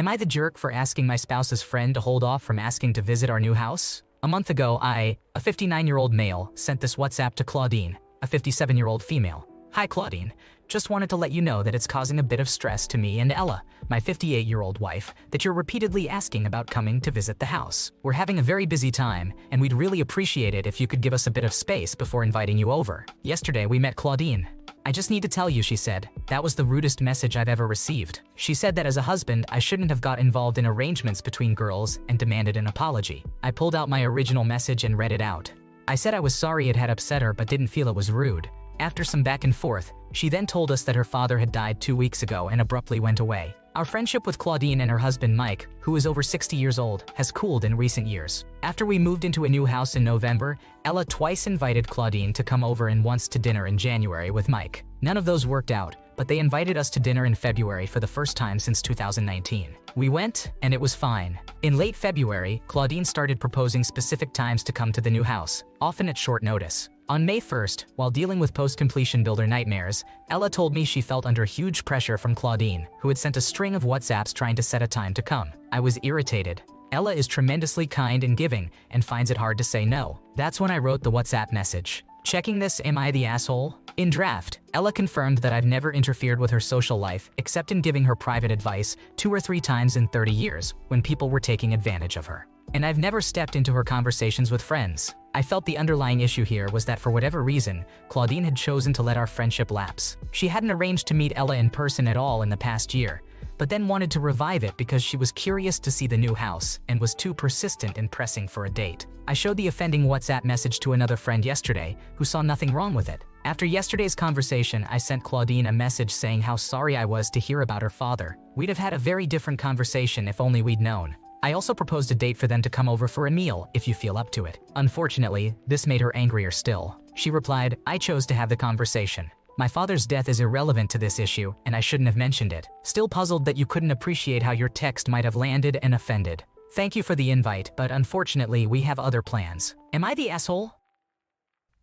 Am I the jerk for asking my spouse's friend to hold off from asking to visit our new house? A month ago, I, a 59-year-old male, sent this WhatsApp to Claudine, a 57-year-old female. Hi Claudine, just wanted to let you know that it's causing a bit of stress to me and Ella, my 58-year-old wife, that you're repeatedly asking about coming to visit the house. We're having a very busy time, and we'd really appreciate it if you could give us a bit of space before inviting you over. Yesterday we met Claudine. I just need to tell you, she said, that was the rudest message I've ever received. She said that as a husband, I shouldn't have got involved in arrangements between girls and demanded an apology. I pulled out my original message and read it out. I said I was sorry it had upset her but didn't feel it was rude. After some back and forth, she then told us that her father had died 2 weeks ago and abruptly went away. Our friendship with Claudine and her husband Mike, who is over 60 years old, has cooled in recent years. After we moved into a new house in November, Ella twice invited Claudine to come over and once to dinner in January with Mike. None of those worked out, but they invited us to dinner in February for the first time since 2019. We went, and it was fine. In late February, Claudine started proposing specific times to come to the new house, often at short notice. On May 1st, while dealing with post-completion builder nightmares, Ella told me she felt under huge pressure from Claudine, who had sent a string of WhatsApps trying to set a time to come. I was irritated. Ella is tremendously kind and giving, and finds it hard to say no. That's when I wrote the WhatsApp message. Checking this, am I the asshole? In draft, Ella confirmed that I've never interfered with her social life except in giving her private advice 2 or 3 times in 30 years when people were taking advantage of her. And I've never stepped into her conversations with friends. I felt the underlying issue here was that for whatever reason, Claudine had chosen to let our friendship lapse. She hadn't arranged to meet Ella in person at all in the past year, but then wanted to revive it because she was curious to see the new house and was too persistent in pressing for a date. I showed the offending WhatsApp message to another friend yesterday who saw nothing wrong with it. After yesterday's conversation, I sent Claudine a message saying how sorry I was to hear about her father. We'd have had a very different conversation if only we'd known. I also proposed a date for them to come over for a meal if you feel up to it. Unfortunately, this made her angrier still. She replied, I chose to have the conversation. My father's death is irrelevant to this issue, and I shouldn't have mentioned it. Still puzzled that you couldn't appreciate how your text might have landed and offended. Thank you for the invite, but unfortunately we have other plans. Am I the asshole?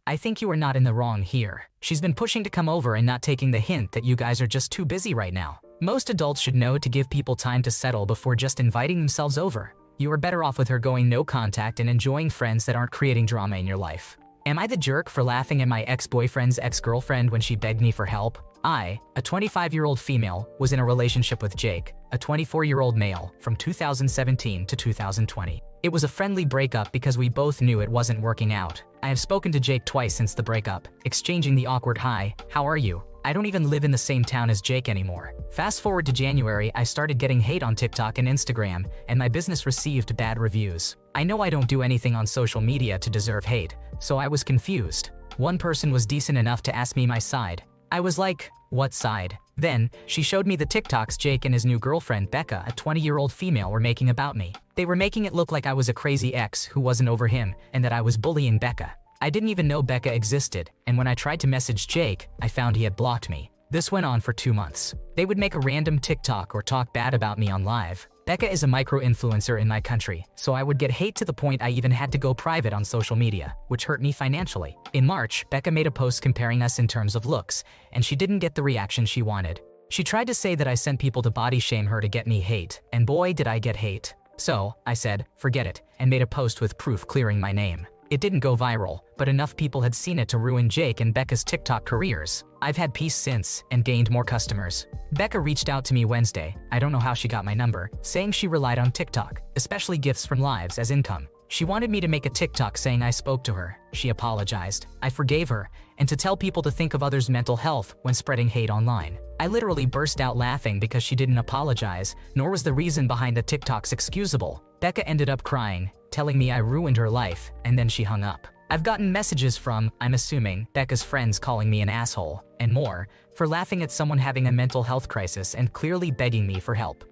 I think you are not in the wrong here. She's been pushing to come over and not taking the hint that you guys are just too busy right now. Most adults should know to give people time to settle before just inviting themselves over. You are better off with her going no contact and enjoying friends that aren't creating drama in your life. Am I the jerk for laughing at my ex-boyfriend's ex-girlfriend when she begged me for help? I, a 25-year-old female, was in a relationship with Jake, a 24-year-old male, from 2017 to 2020. It was a friendly breakup because we both knew it wasn't working out. I have spoken to Jake twice since the breakup, exchanging the awkward "Hi, how are you?" I don't even live in the same town as Jake anymore. Fast forward to January, I started getting hate on TikTok and Instagram, and my business received bad reviews. I know I don't do anything on social media to deserve hate, so I was confused. One person was decent enough to ask me my side. I was like, what side? Then, she showed me the TikToks Jake and his new girlfriend Becca, a 20-year-old female, were making about me. They were making it look like I was a crazy ex who wasn't over him, and that I was bullying Becca. I didn't even know Becca existed, and when I tried to message Jake, I found he had blocked me. This went on for 2 months. They would make a random TikTok or talk bad about me on live. Becca is a micro-influencer in my country, so I would get hate to the point I even had to go private on social media, which hurt me financially. In March, Becca made a post comparing us in terms of looks, and she didn't get the reaction she wanted. She tried to say that I sent people to body shame her to get me hate, and boy did I get hate. So, I said, forget it, and made a post with proof clearing my name. It didn't go viral, but enough people had seen it to ruin Jake and Becca's TikTok careers. I've had peace since, and gained more customers. Becca reached out to me Wednesday, I don't know how she got my number, saying she relied on TikTok, especially gifts from lives, as income. She wanted me to make a TikTok saying I spoke to her. She apologized. I forgave her, and to tell people to think of others' mental health when spreading hate online. I literally burst out laughing because she didn't apologize, nor was the reason behind the TikToks excusable. Becca ended up crying, telling me I ruined her life, and then she hung up. I've gotten messages from, I'm assuming, Becca's friends calling me an asshole, and more, for laughing at someone having a mental health crisis and clearly begging me for help.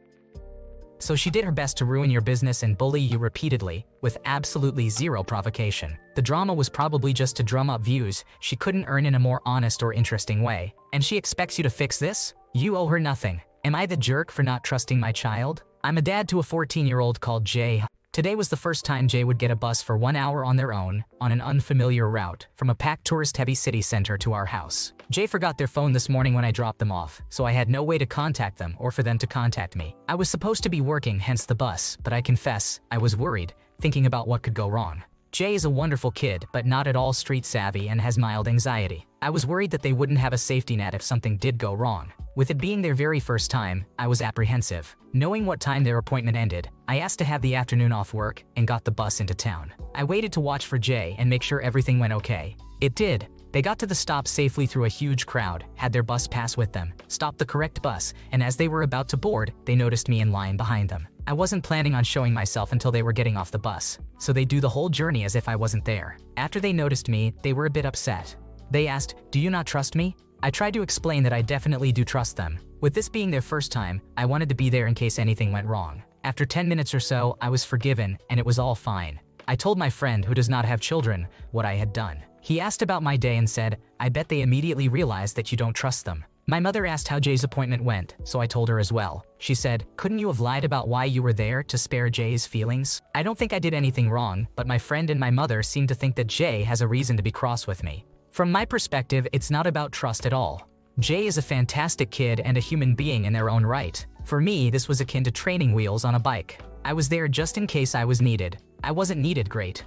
So she did her best to ruin your business and bully you repeatedly, with absolutely zero provocation. The drama was probably just to drum up views she couldn't earn in a more honest or interesting way. And she expects you to fix this? You owe her nothing. Am I the jerk for not trusting my child? I'm a dad to a 14-year-old called Jay. Today was the first time Jay would get a bus for 1 hour on their own, on an unfamiliar route, from a packed tourist-heavy city center to our house. Jay forgot their phone this morning when I dropped them off, so I had no way to contact them or for them to contact me. I was supposed to be working, hence the bus, but I confess, I was worried, thinking about what could go wrong. Jay is a wonderful kid, but not at all street savvy and has mild anxiety. I was worried that they wouldn't have a safety net if something did go wrong. With it being their very first time, I was apprehensive. Knowing what time their appointment ended, I asked to have the afternoon off work and got the bus into town. I waited to watch for Jay and make sure everything went okay. It did. They got to the stop safely through a huge crowd, had their bus pass with them, stopped the correct bus, and as they were about to board, they noticed me in line behind them. I wasn't planning on showing myself until they were getting off the bus, so they do the whole journey as if I wasn't there. After they noticed me, they were a bit upset. They asked, "Do you not trust me?" I tried to explain that I definitely do trust them. With this being their first time, I wanted to be there in case anything went wrong. After 10 minutes or so, I was forgiven, and it was all fine. I told my friend, who does not have children, what I had done. He asked about my day and said, "I bet they immediately realized that you don't trust them." My mother asked how Jay's appointment went, so I told her as well. She said, "Couldn't you have lied about why you were there to spare Jay's feelings?" I don't think I did anything wrong, but my friend and my mother seem to think that Jay has a reason to be cross with me. From my perspective, it's not about trust at all. Jay is a fantastic kid and a human being in their own right. For me, this was akin to training wheels on a bike. I was there just in case I was needed. I wasn't needed great.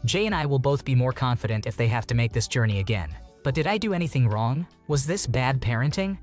Jay and I will both be more confident if they have to make this journey again. But did I do anything wrong? Was this bad parenting?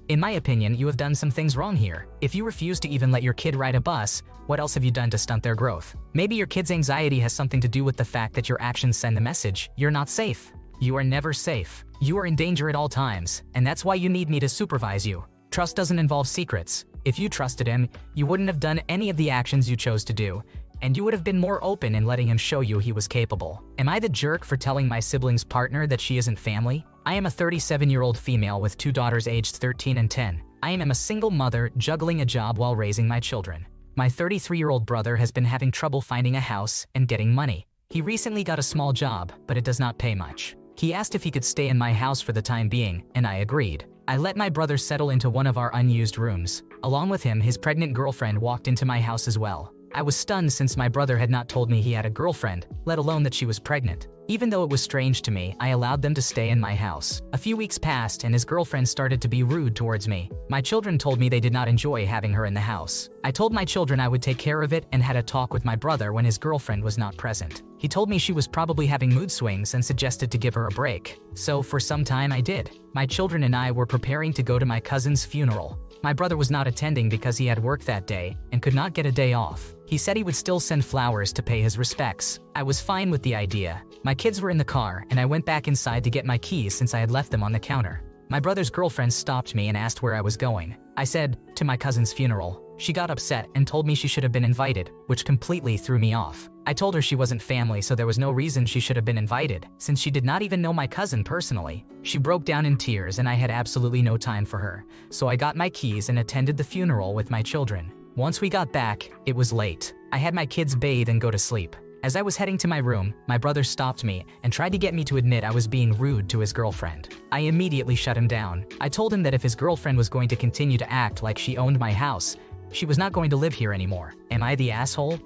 In my opinion, you have done some things wrong here. If you refuse to even let your kid ride a bus, what else have you done to stunt their growth? Maybe your kid's anxiety has something to do with the fact that your actions send the message, you're not safe. You are never safe. You are in danger at all times, and that's why you need me to supervise you. Trust doesn't involve secrets. If you trusted him, you wouldn't have done any of the actions you chose to do, and you would have been more open in letting him show you he was capable. Am I the jerk for telling my sibling's partner that she isn't family? I am a 37-year-old female with 2 daughters aged 13 and 10. I am a single mother juggling a job while raising my children. My 33-year-old brother has been having trouble finding a house and getting money. He recently got a small job, but it does not pay much. He asked if he could stay in my house for the time being, and I agreed. I let my brother settle into one of our unused rooms. Along with him, his pregnant girlfriend walked into my house as well. I was stunned since my brother had not told me he had a girlfriend, let alone that she was pregnant. Even though it was strange to me, I allowed them to stay in my house. A few weeks passed and his girlfriend started to be rude towards me. My children told me they did not enjoy having her in the house. I told my children I would take care of it and had a talk with my brother when his girlfriend was not present. He told me she was probably having mood swings and suggested to give her a break. So for some time I did. My children and I were preparing to go to my cousin's funeral. My brother was not attending because he had work that day and could not get a day off. He said he would still send flowers to pay his respects. I was fine with the idea. My kids were in the car and I went back inside to get my keys since I had left them on the counter. My brother's girlfriend stopped me and asked where I was going. I said, to my cousin's funeral. She got upset and told me she should have been invited, which completely threw me off. I told her she wasn't family, so there was no reason she should have been invited, since she did not even know my cousin personally. She broke down in tears and I had absolutely no time for her. So I got my keys and attended the funeral with my children. Once we got back, it was late. I had my kids bathe and go to sleep. As I was heading to my room, my brother stopped me and tried to get me to admit I was being rude to his girlfriend. I immediately shut him down. I told him that if his girlfriend was going to continue to act like she owned my house, she was not going to live here anymore. Am I the asshole?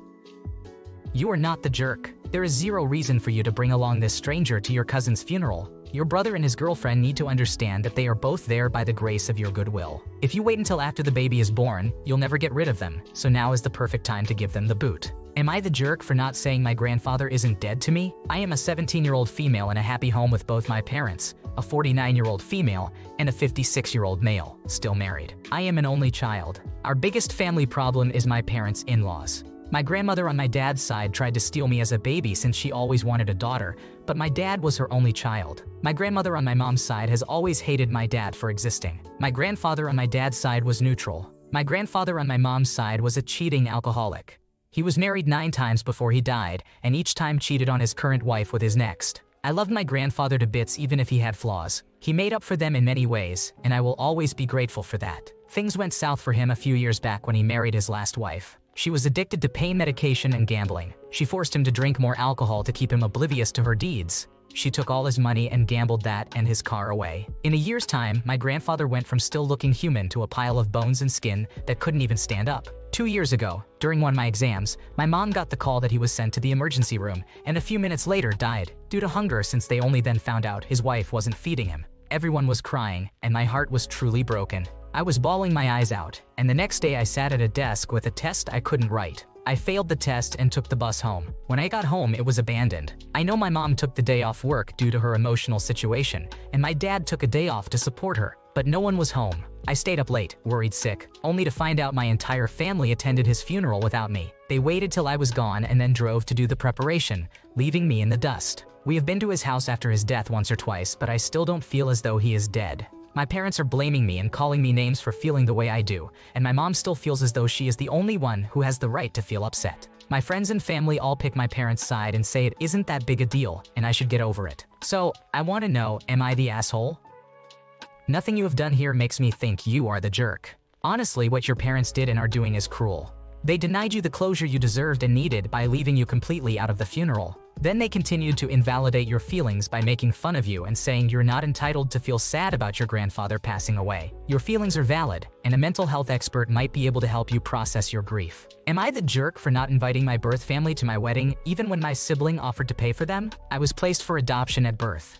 You are not the jerk. There is zero reason for you to bring along this stranger to your cousin's funeral. Your brother and his girlfriend need to understand that they are both there by the grace of your goodwill. If you wait until after the baby is born, you'll never get rid of them, so now is the perfect time to give them the boot. Am I the jerk for not saying my grandfather isn't dead to me? I am a 17-year-old female in a happy home with both my parents, a 49-year-old female, and a 56-year-old male, still married. I am an only child. Our biggest family problem is my parents' in-laws. My grandmother on my dad's side tried to steal me as a baby since she always wanted a daughter, but my dad was her only child. My grandmother on my mom's side has always hated my dad for existing. My grandfather on my dad's side was neutral. My grandfather on my mom's side was a cheating alcoholic. He was married 9 times before he died, and each time cheated on his current wife with his next. I loved my grandfather to bits even if he had flaws. He made up for them in many ways, and I will always be grateful for that. Things went south for him a few years back when he married his last wife. She was addicted to pain medication and gambling. She forced him to drink more alcohol to keep him oblivious to her deeds. She took all his money and gambled that and his car away. In a year's time, my grandfather went from still looking human to a pile of bones and skin that couldn't even stand up. 2 years ago, during one of my exams, my mom got the call that he was sent to the emergency room and a few minutes later died due to hunger, since they only then found out his wife wasn't feeding him. Everyone was crying and my heart was truly broken. I was bawling my eyes out, and the next day I sat at a desk with a test I couldn't write. I failed the test and took the bus home. When I got home, it was abandoned. I know my mom took the day off work due to her emotional situation, and my dad took a day off to support her, but no one was home. I stayed up late, worried sick, only to find out my entire family attended his funeral without me. They waited till I was gone and then drove to do the preparation, leaving me in the dust. We have been to his house after his death once or twice, but I still don't feel as though he is dead. My parents are blaming me and calling me names for feeling the way I do, and my mom still feels as though she is the only one who has the right to feel upset. My friends and family all pick my parents' side and say it isn't that big a deal and I should get over it. So, I want to know, am I the asshole? Nothing you have done here makes me think you are the jerk. Honestly, what your parents did and are doing is cruel. They denied you the closure you deserved and needed by leaving you completely out of the funeral. Then they continued to invalidate your feelings by making fun of you and saying you're not entitled to feel sad about your grandfather passing away. Your feelings are valid, and a mental health expert might be able to help you process your grief. Am I the jerk for not inviting my birth family to my wedding, even when my sibling offered to pay for them? I was placed for adoption at birth.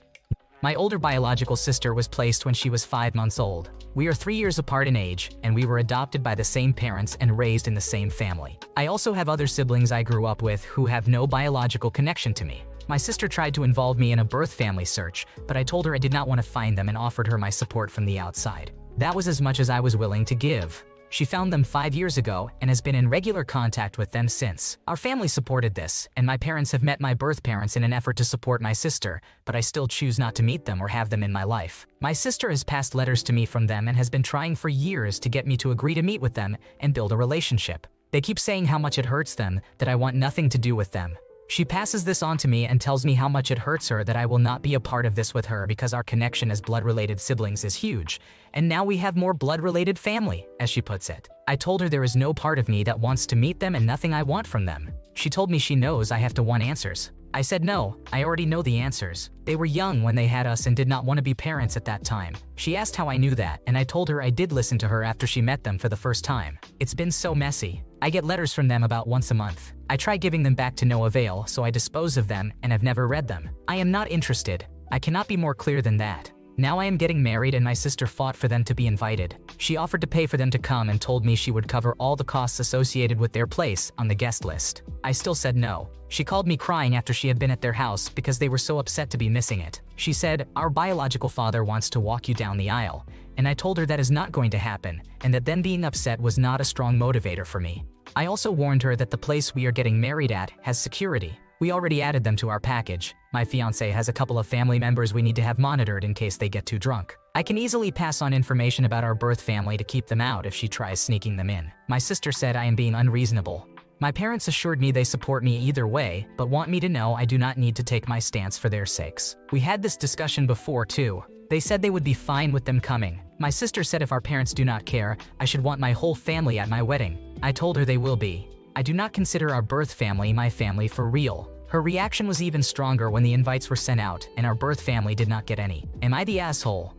My older biological sister was placed when she was 5 months old. We are 3 years apart in age, and we were adopted by the same parents and raised in the same family. I also have other siblings I grew up with who have no biological connection to me. My sister tried to involve me in a birth family search, but I told her I did not want to find them and offered her my support from the outside. That was as much as I was willing to give. She found them 5 years ago and has been in regular contact with them since. Our family supported this, and my parents have met my birth parents in an effort to support my sister, but I still choose not to meet them or have them in my life. My sister has passed letters to me from them and has been trying for years to get me to agree to meet with them and build a relationship. They keep saying how much it hurts them, that I want nothing to do with them. She passes this on to me and tells me how much it hurts her that I will not be a part of this with her because our connection as blood-related siblings is huge, and now we have more blood-related family, as she puts it. I told her there is no part of me that wants to meet them and nothing I want from them. She told me she knows I have to want answers. I said no, I already know the answers. They were young when they had us and did not want to be parents at that time. She asked how I knew that, and I told her I did listen to her after she met them for the first time. It's been so messy. I get letters from them about once a month. I try giving them back to no avail, so I dispose of them and have never read them. I am not interested. I cannot be more clear than that. Now I am getting married and my sister fought for them to be invited. She offered to pay for them to come and told me she would cover all the costs associated with their place on the guest list. I still said no. She called me crying after she had been at their house because they were so upset to be missing it. She said, "Our biological father wants to walk you down the aisle." And I told her that is not going to happen and that them being upset was not a strong motivator for me. I also warned her that the place we are getting married at has security. We already added them to our package. My fiancé has a couple of family members we need to have monitored in case they get too drunk. I can easily pass on information about our birth family to keep them out if she tries sneaking them in. My sister said I am being unreasonable. My parents assured me they support me either way, but want me to know I do not need to take my stance for their sakes. We had this discussion before too. They said they would be fine with them coming. My sister said if our parents do not care, I should want my whole family at my wedding. I told her they will be. I do not consider our birth family my family for real. Her reaction was even stronger when the invites were sent out and our birth family did not get any. Am I the asshole?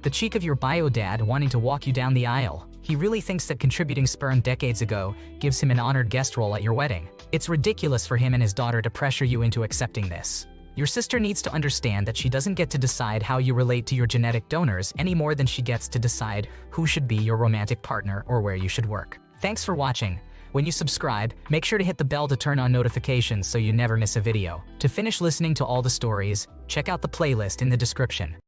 The cheek of your bio dad wanting to walk you down the aisle. He really thinks that contributing sperm decades ago gives him an honored guest role at your wedding. It's ridiculous for him and his daughter to pressure you into accepting this. Your sister needs to understand that she doesn't get to decide how you relate to your genetic donors any more than she gets to decide who should be your romantic partner or where you should work. Thanks for watching. When you subscribe, make sure to hit the bell to turn on notifications so you never miss a video. To finish listening to all the stories, check out the playlist in the description.